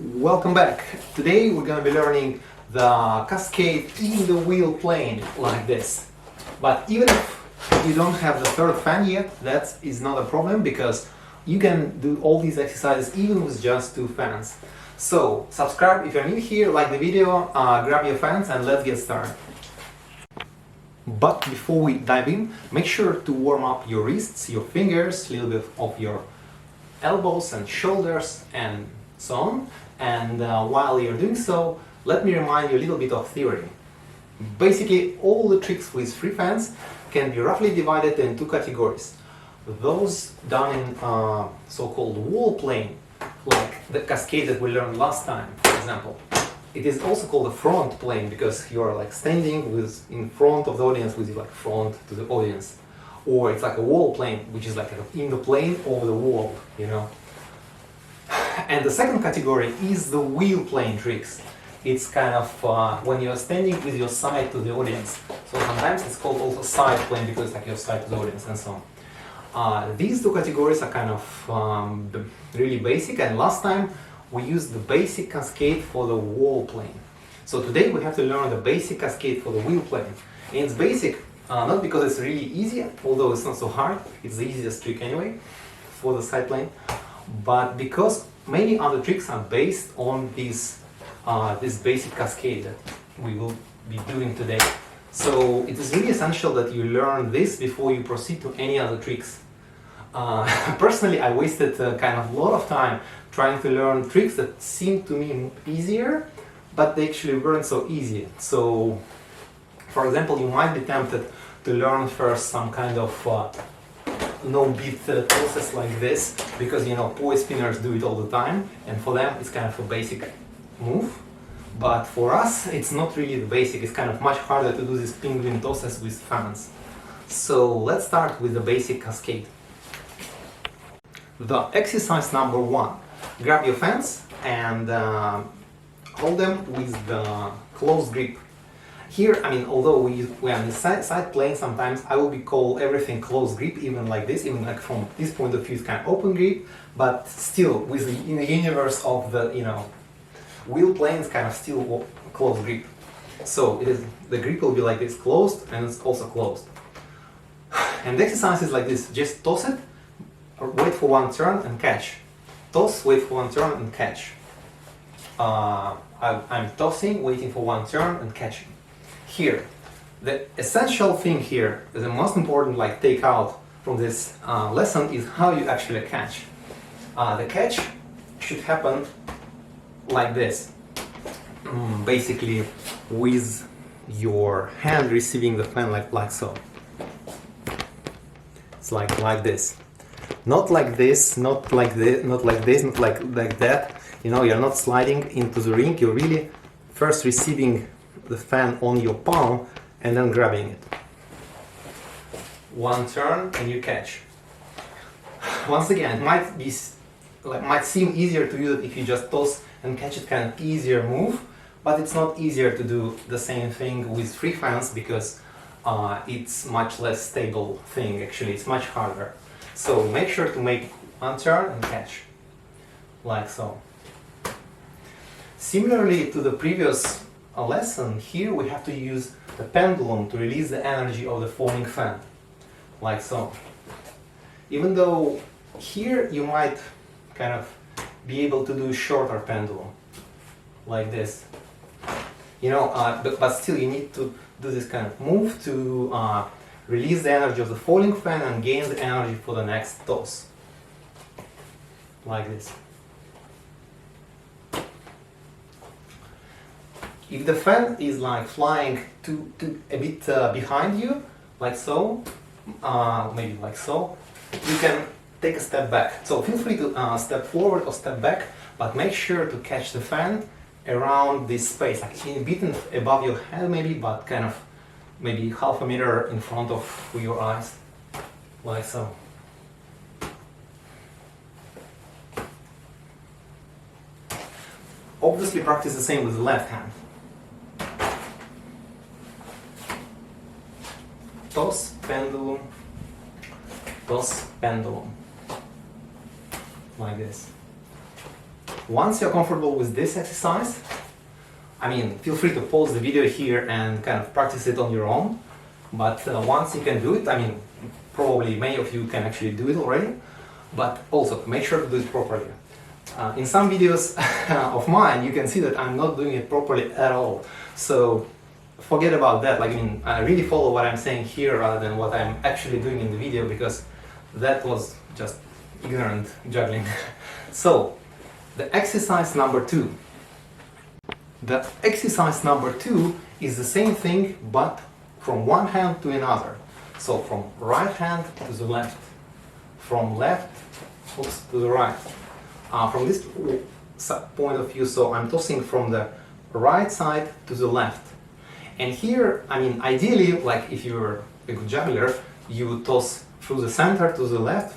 Welcome back. Today we're going to be learning the cascade in the wheel plane like this. But even if you don't have the third fan yet, that is not a problem because you can do all these exercises even with just two fans. So subscribe if you're new here, like the video, grab your fans and let's get started. But before we dive in, make sure to warm up your wrists, your fingers, a little bit of your elbows and shoulders and so on. And while you're doing so, let me remind you a little bit of theory. Basically, all the tricks with free fans can be roughly divided in two categories. Those done in so-called wall plane, like the cascade that we learned last time, for example. It is also called a front plane because you're like standing in front of the audience with like front to the audience. Or it's like a wall plane, which is like in the plane over the wall, you know. And the second category is the wheel plane tricks. It's kind of when you're standing with your side to the audience. So sometimes it's called also side plane because it's like your side to the audience and so on. These two categories are kind of really basic, and last time we used the basic cascade for the wall plane. So today we have to learn the basic cascade for the wheel plane. And it's basic not because it's really easy, although it's not so hard, it's the easiest trick anyway for the side plane, but because many other tricks are based on this basic cascade that we will be doing today. So it is really essential that you learn this before you proceed to any other tricks. Personally, I wasted kind of a lot of time trying to learn tricks that seemed to me easier, but they actually weren't so easy. So, for example, you might be tempted to learn first some kind of no beat process like this, because you know poi spinners do it all the time, and for them it's kind of a basic move. But for us, it's not really the basic. It's kind of much harder to do this penguin tosses with fans. So let's start with the basic cascade. The exercise number one: grab your fans and hold them with the close grip. Here, I mean, although we're on the side plane, sometimes I will call everything close grip, even like this, even like from this point of view, it's kind of open grip, but still, in the universe of the wheel plane, it's kind of still close grip. So the grip will be like this, closed, and it's also closed. And the exercise is like this: just toss it, wait for one turn, and catch. Toss, wait for one turn, and catch. I'm tossing, waiting for one turn, and catching. Here, the essential thing here, the most important take out from this lesson is how you actually catch. The catch should happen like this, basically with your hand receiving the fan like so. It's like this, not like this, not like this, not like this, not like that. You know, you're not sliding into the ring. You're really first receiving the fan on your palm and then grabbing it. One turn and you catch. Once again, it might seem easier to use it if you just toss and catch it, kind of easier move, but it's not easier to do the same thing with free fans because it's much less stable thing. Actually, it's much harder. So make sure to make one turn and catch, like so. Similarly to the previous lesson, here we have to use the pendulum to release the energy of the falling fan, like so. Even though here you might kind of be able to do shorter pendulum, like this. You know, but still you need to do this kind of move to release the energy of the falling fan and gain the energy for the next toss, like this. If the fan is like flying a bit behind you, like so, maybe like so, you can take a step back. So feel free to step forward or step back, but make sure to catch the fan around this space, like a bit above your head maybe, but kind of maybe half a meter in front of your eyes, like so. Obviously practice the same with the left hand. Toss, pendulum, like this. Once you're comfortable with this exercise, I mean, feel free to pause the video here and kind of practice it on your own. But once you can do it, I mean, probably many of you can actually do it already, but also make sure to do it properly. In some videos of mine, you can see that I'm not doing it properly at all. So forget about that. Like, I mean, I really follow what I'm saying here rather than what I'm actually doing in the video, because that was just ignorant juggling. So, the exercise number 2. The exercise number 2 is the same thing, but from one hand to another. So from right hand to the left, from left to the right. From this point of view, so I'm tossing from the right side to the left. And here, I mean, ideally, like if you're a good juggler, you would toss through the center to the left,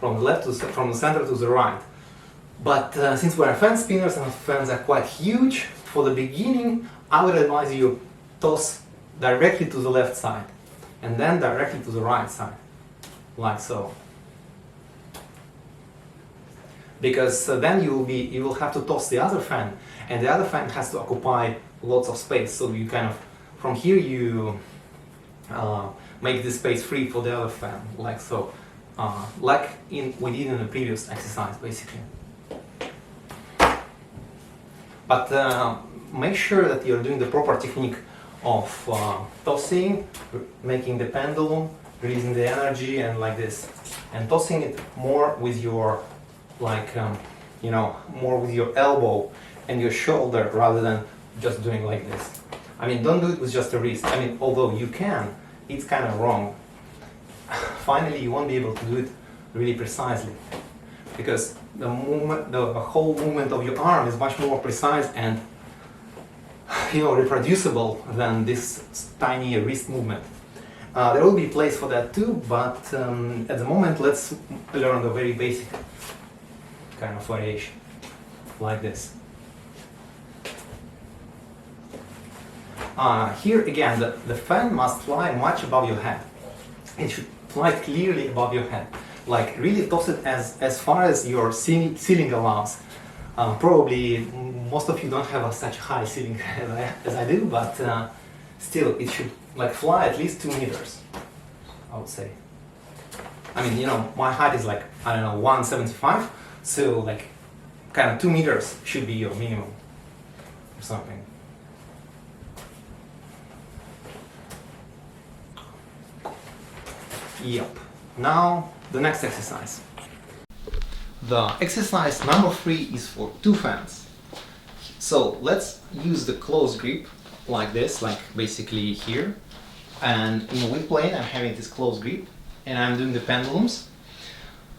from the center to the right. But since we're fan spinners and fans are quite huge, for the beginning, I would advise you toss directly to the left side, and then directly to the right side, like so. Because then you will have to toss the other fan, and the other fan has to occupy lots of space. So you kind of, from here you make the space free for the other fan, like so, like we did in the previous exercise, basically. But make sure that you're doing the proper technique of tossing, making the pendulum, releasing the energy, and like this, and tossing it more with your, like, you know, more with your elbow and your shoulder rather than just doing like this. I mean, don't do it with just the wrist. I mean, although you can, it's kind of wrong. Finally, you won't be able to do it really precisely, because the movement, the whole movement of your arm is much more precise and, you know, reproducible than this tiny wrist movement. There will be place for that too, but at the moment let's learn the very basic kind of variation, like this. Here again, the fan must fly much above your head. It should fly clearly above your head. Like, really toss it as far as your ceiling allows. Probably most of you don't have such a high ceiling as I do, but still it should like fly at least 2 meters, I would say. I mean, you know, my height is like, I don't know, 175, so like kind of 2 meters should be your minimum or something. Yep. Now the next exercise. The exercise number 3 is for 2 fans. So let's use the close grip like this, like basically here. And in the whip plane I'm having this close grip and I'm doing the pendulums.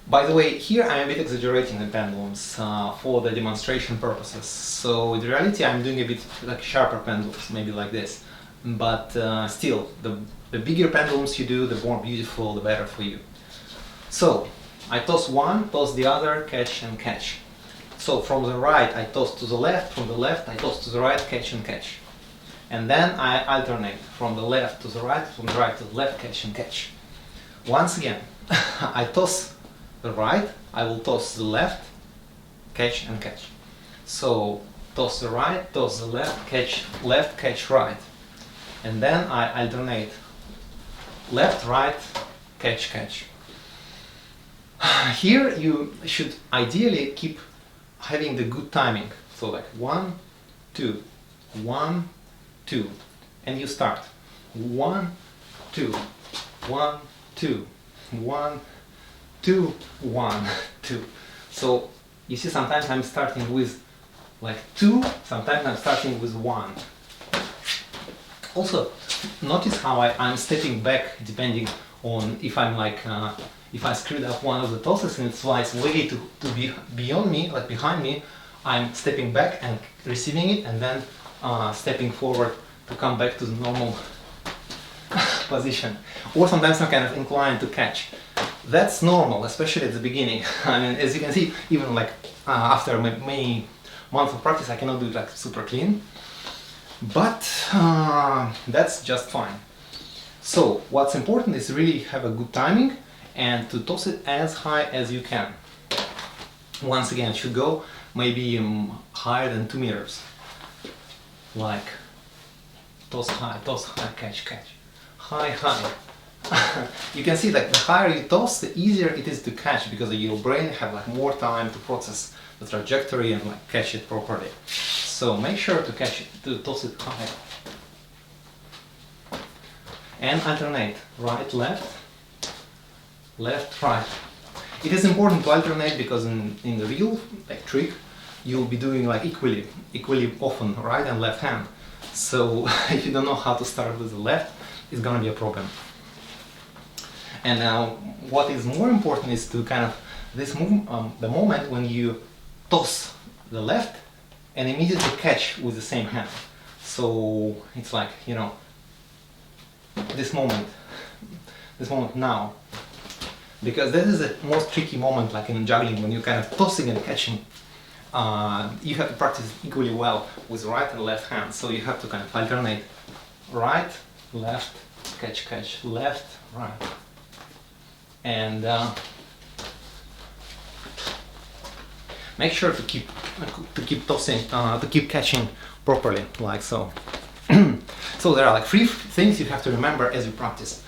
By the way, here I'm a bit exaggerating the pendulums for the demonstration purposes. So in reality I'm doing a bit like sharper pendulums, maybe like this. But still, the bigger pendulums you do, the more beautiful, the better for you. So I toss one, toss the other, catch and catch. So from the right I toss to the left, from the left I toss to the right, catch and catch. And then I alternate from the left to the right, from the right to the left, catch and catch. Once again, I toss the right, I will toss the left, catch and catch. So toss the right, toss the left, catch, right. And then I alternate left, right, catch, catch. Here you should ideally keep having the good timing. So like 1, 2, 1, 2, and you start 1, 2, 1, 2, 1, 2, 1, 2. So you see, sometimes I'm starting with like 2, sometimes I'm starting with 1. Also, notice how I'm stepping back depending on if I'm like, if I screwed up one of the tosses and it flies way to be beyond me, like behind me, I'm stepping back and receiving it and then stepping forward to come back to the normal position. Or sometimes I'm kind of inclined to catch. That's normal, especially at the beginning. I mean, as you can see, even like after many months of practice, I cannot do it like super clean. But that's just fine. So what's important is really have a good timing and to toss it as high as you can. Once again, it should go maybe higher than 2 meters. Like toss, high, catch, catch. High, high. You can see like the higher you toss, the easier it is to catch, because your brain have like more time to process the trajectory and like catch it properly. So make sure to catch it, to toss it high. And alternate, right, left, left, right. It is important to alternate because in the real like trick, you'll be doing like equally often right and left hand. So if you don't know how to start with the left, it's gonna be a problem. And now what is more important is to kind of this the moment when you toss the left and immediately catch with the same hand. So it's like, you know, this moment now, because this is the most tricky moment, like in juggling, when you're kind of tossing and catching. You have to practice equally well with right and left hand, so you have to kind of alternate right, left, catch, catch, left, right. And make sure to keep tossing, to keep catching properly, like so. So there are like 3 things you have to remember as you practice.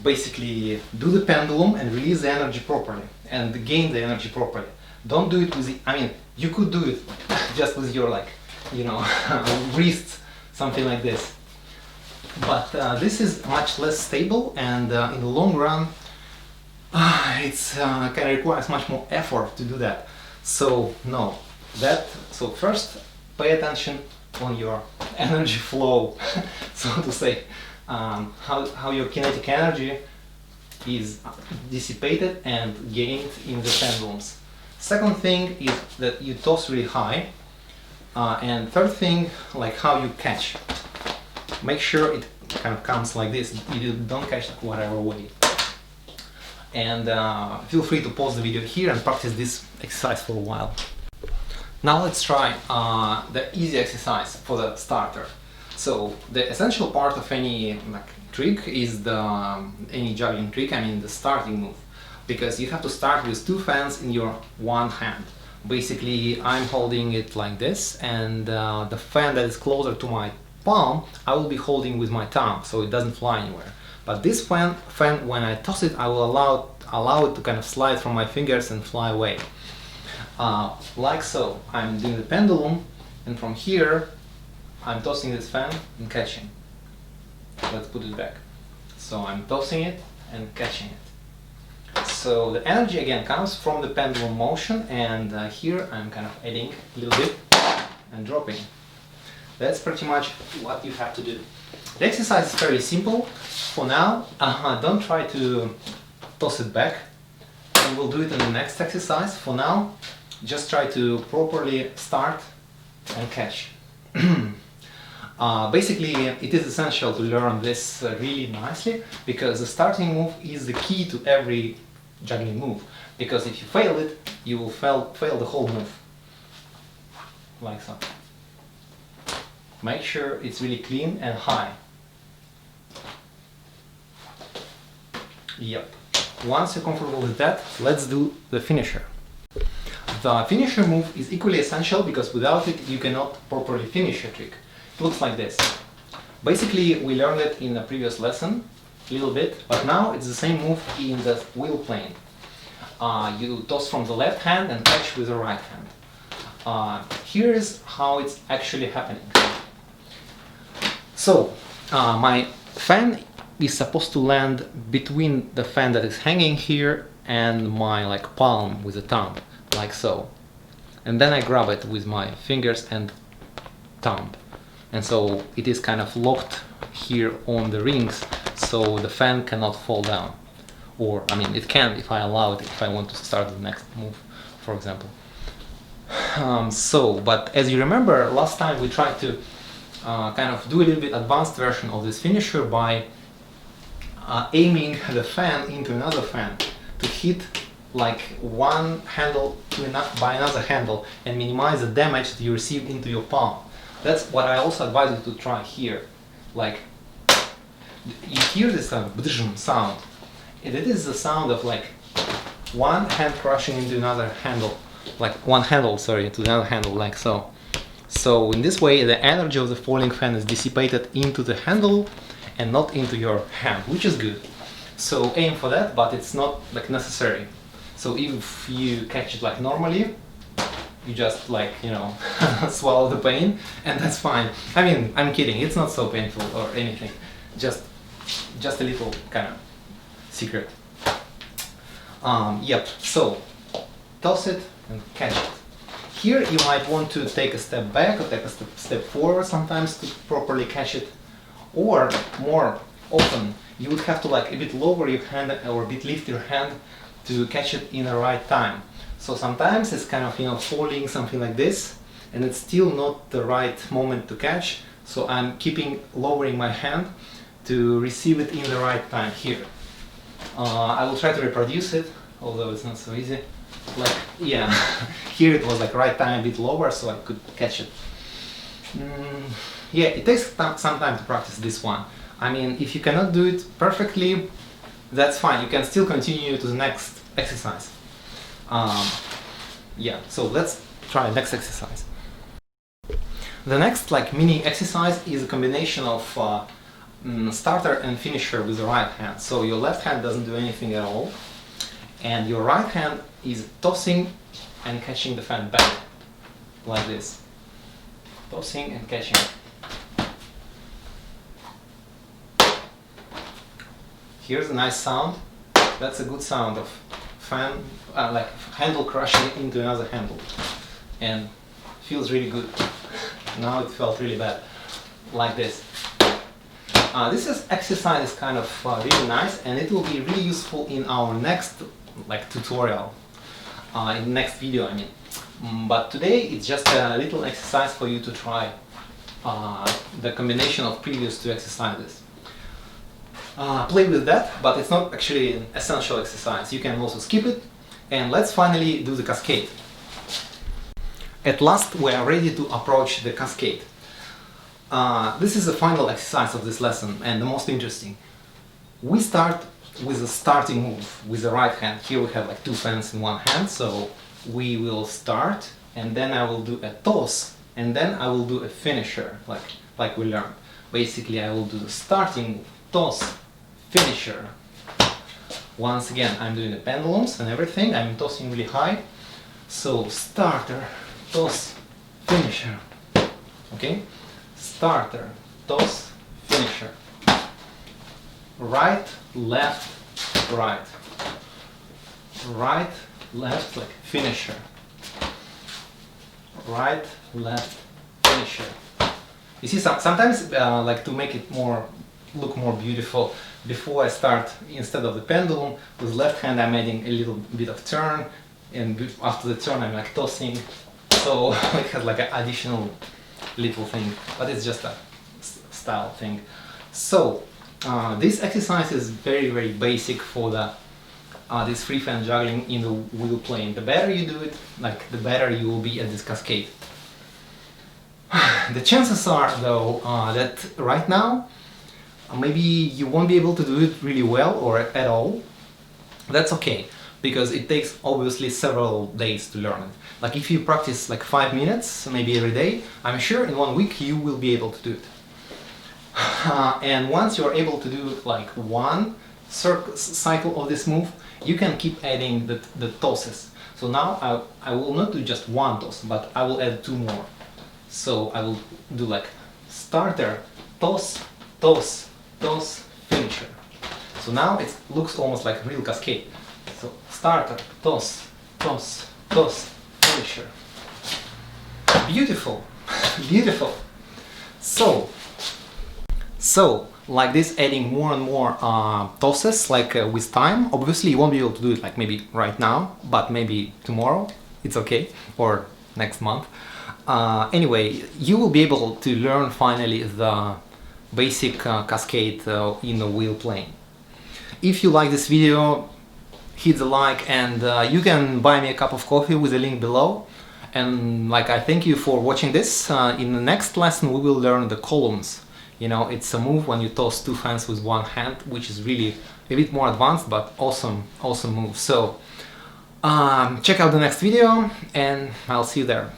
Basically, do the pendulum and release the energy properly, and gain the energy properly. Don't do it with the, I mean, you could do it just with your, like, you know, wrists, something like this. But this is much less stable, and in the long run, it's kind of requires much more effort to do that. So no, so first pay attention on your energy flow, so to say, how your kinetic energy is dissipated and gained in the pendulums. Second thing is that you toss really high, and third thing, like how you catch. Make sure it kind of comes like this, you don't catch like whatever way. And feel free to pause the video here and practice this exercise for a while. Now let's try the easy exercise for the starter. So the essential part of any like trick is any juggling trick, I mean the starting move, because you have to start with 2 fans in your one hand. Basically, I'm holding it like this, and the fan that is closer to my palm, I will be holding with my thumb, so it doesn't fly anywhere. But this fan, when I toss it, I will allow it to kind of slide from my fingers and fly away. Like so. I'm doing the pendulum, and from here I'm tossing this fan and catching. Let's put it back. So I'm tossing it and catching it. So the energy again comes from the pendulum motion, and here I'm kind of adding a little bit and dropping. That's pretty much what you have to do. The exercise is very simple. For now, don't try to toss it back, and we'll do it in the next exercise. For now, just try to properly start and catch. Basically, it is essential to learn this really nicely, because the starting move is the key to every juggling move. Because if you fail it, you will fail the whole move. Like so. Make sure it's really clean and high. Yep. Once you're comfortable with that, let's do the finisher. The finisher move is equally essential, because without it you cannot properly finish a trick. It looks like this. Basically, we learned it in a previous lesson a little bit, but now it's the same move in the wheel plane. You toss from the left hand and catch with the right hand. Here is how it's actually happening. So, my fan is supposed to land between the fan that is hanging here and my like palm with the thumb, like so. And then I grab it with my fingers and thumb. And so it is kind of locked here on the rings, so the fan cannot fall down. Or, I mean, it can if I allow it, if I want to start the next move, for example. But as you remember, last time we tried to kind of do a little bit advanced version of this finisher by aiming the fan into another fan to hit like one handle by another handle and minimize the damage that you received into your palm. That's what I also advise you to try here. Like, you hear this kind of sound, and it is the sound of like one hand crushing into another handle like one handle, sorry, to another handle, like so. So in this way, the energy of the falling fan is dissipated into the handle and not into your hand, which is good. So aim for that, but it's not like necessary. So if you catch it like normally, you just like, you know, swallow the pain, and that's fine. I mean, I'm kidding, it's not so painful or anything. Just a little kind of secret. Yep, so toss it and catch it. Here you might want to take a step back or take a step forward sometimes to properly catch it. Or more often, you would have to like a bit lower your hand or a bit lift your hand to catch it in the right time. So sometimes it's kind of, you know, falling something like this, and it's still not the right moment to catch. So I'm lowering my hand to receive it in the right time here. I will try to reproduce it, although it's not so easy. Like, yeah, here it was like right time a bit lower, so I could catch it. Yeah, it takes some time to practice this one. I mean, if you cannot do it perfectly, that's fine. You can still continue to the next exercise. Yeah, so let's try next exercise. The next like mini exercise is a combination of starter and finisher with the right hand. So your left hand doesn't do anything at all, and your right hand is tossing and catching the fan back like this. Tossing and catching. Here's a nice sound. That's a good sound of fan, like handle crushing into another handle, and feels really good. Now it felt really bad, like this. This exercise is kind of really nice, and it will be really useful in our next like tutorial, in the next video, I mean. But today it's just a little exercise for you to try the combination of previous two exercises. Play with that, but it's not actually an essential exercise. You can also skip it, and let's finally do the cascade. At last we are ready to approach the cascade. This is the final exercise of this lesson and the most interesting. We start with a starting move with the right hand. Here we have like two fans in one hand, so we will start, and then I will do a toss, and then I will do a finisher, like we learned. Basically I will do the starting move, toss, finisher. Once again, I'm doing the pendulums and everything. I'm tossing really high. So starter, toss, finisher. Okay? Starter, toss, finisher. Right, left, right. Right, left, like finisher. Right, left, finisher. You see, sometimes like to make it look more beautiful, before I start, instead of the pendulum, with left hand I'm adding a little bit of turn, and after the turn I'm like tossing, so it has like an additional little thing, but it's just a style thing. So this exercise is very, very basic for this free fan juggling in the wheel plane. The better you do it, like the better you will be at this cascade. The chances are though that right now maybe you won't be able to do it really well or at all. That's okay, because it takes obviously several days to learn it. Like if you practice like 5 minutes, maybe every day, I'm sure in 1 week you will be able to do it. And once you're able to do like one cycle of this move, you can keep adding the tosses. So now I will not do just one toss, but I will add 2 more. So I will do like starter, toss, toss, toss, finisher. So now it looks almost like a real cascade. So starter, toss, toss, toss, finisher. Beautiful, beautiful. So like this, adding more and more tosses, like with time. Obviously you won't be able to do it like maybe right now, but maybe tomorrow, it's okay, or next month. Anyway, you will be able to learn finally the basic cascade in the wheel plane. If you like this video, hit the like, and you can buy me a cup of coffee with the link below. And like, I thank you for watching this. In the next lesson we will learn the columns. You know, it's a move when you toss 2 fans with 1 hand, which is really a bit more advanced, but awesome move. So Check out the next video and I'll see you there.